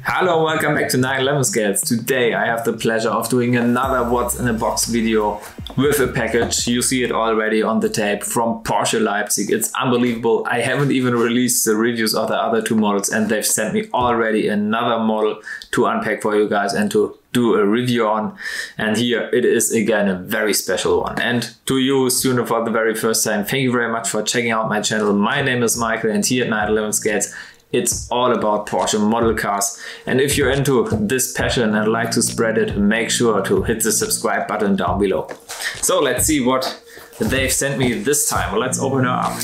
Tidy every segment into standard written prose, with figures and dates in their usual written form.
Hello, welcome back to 911 Scales. Today I have the pleasure of doing another What's in a Box video with a package. You see it already on the tape from Porsche Leipzig. It's unbelievable. I haven't even released the reviews of the other two models and they've sent me already another model to unpack for you guys and to do a review on. And here it is again, a very special one. And to you student for the very first time, thank you very much for checking out my channel. My name is Michael and here at 911 Scales it's all about Porsche model cars, and if you're into this passion and like to spread it, make sure to hit the subscribe button down below. So let's see what they've sent me this time. Let's open her up.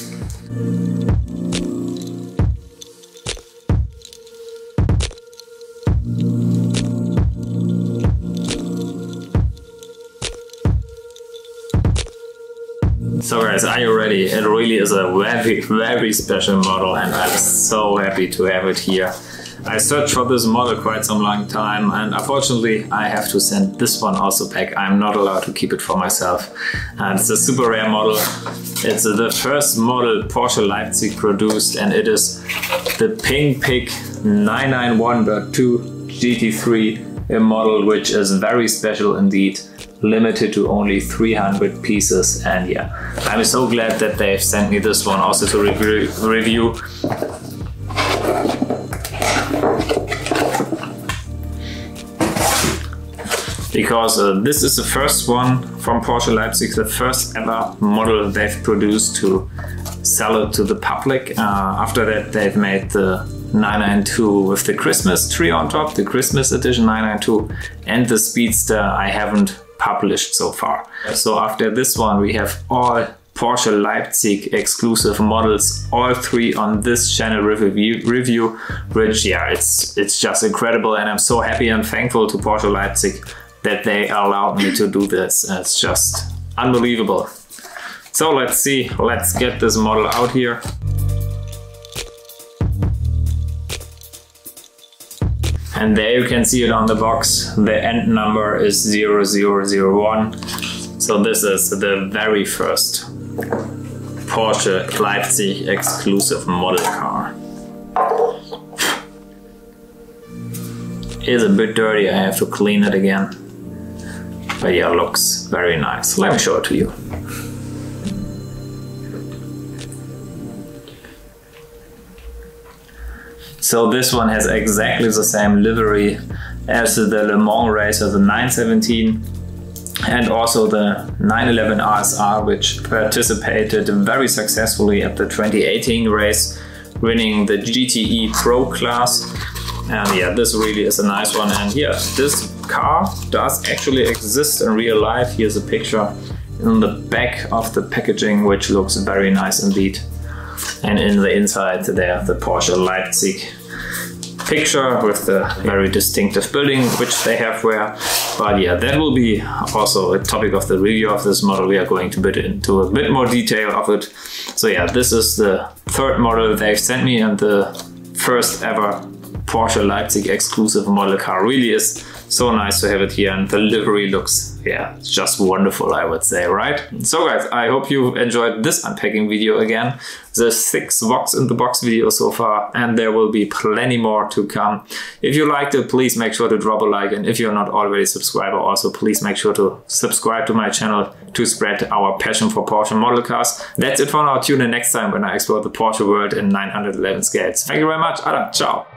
So guys, are you ready? It really is a very special model and I'm so happy to have it here. I searched for this model quite some long time and unfortunately I have to send this one also back. I'm not allowed to keep it for myself. And it's a super rare model. It's the first model Porsche Leipzig produced and it is the Pink Pig 991.2 GT3, a model which is very special indeed. Limited to only 300 pieces, and yeah, I'm so glad that they've sent me this one also to review. Because this is the first one from Porsche Leipzig, the first ever model they've produced to sell it to the public. After that they've made the 992 with the Christmas tree on top, the Christmas edition 992, and the Speedster I haven't published so far. So after this one we have all Porsche Leipzig exclusive models, all three on this channel review, which yeah, it's just incredible, and I'm so happy and thankful to Porsche Leipzig that they allowed me to do this. It's just unbelievable. So let's see, let's get this model out here. And there you can see it on the box. The end number is 0001. So this is the very first Porsche Leipzig exclusive model car. It is a bit dirty, I have to clean it again. But yeah, looks very nice. Let me show it to you. So this one has exactly the same livery as the Le Mans racer, the 917, and also the 911 RSR, which participated very successfully at the 2018 race, winning the GTE Pro class. And yeah, this really is a nice one. And yeah, this car does actually exist in real life. Here's a picture in the back of the packaging, which looks very nice indeed. And in the inside there, the Porsche Leipzig picture with the very distinctive building which they have there. But yeah, that will be also a topic of the review of this model. We are going to get into a bit more detail of it. So yeah, this is the third model they've sent me and the first ever Porsche Leipzig exclusive model car. Really is so nice to have it here, and the livery looks, yeah, it's just wonderful, I would say, right? So guys, I hope you enjoyed this unpacking video again. The 6 What's in the Box videos so far, and there will be plenty more to come. If you liked it, please make sure to drop a like, and if you're not already a subscriber, also please make sure to subscribe to my channel to spread our passion for Porsche model cars. That's it for now. Tune in next time when I explore the Porsche world in 911 Scales. Thank you very much. Ciao.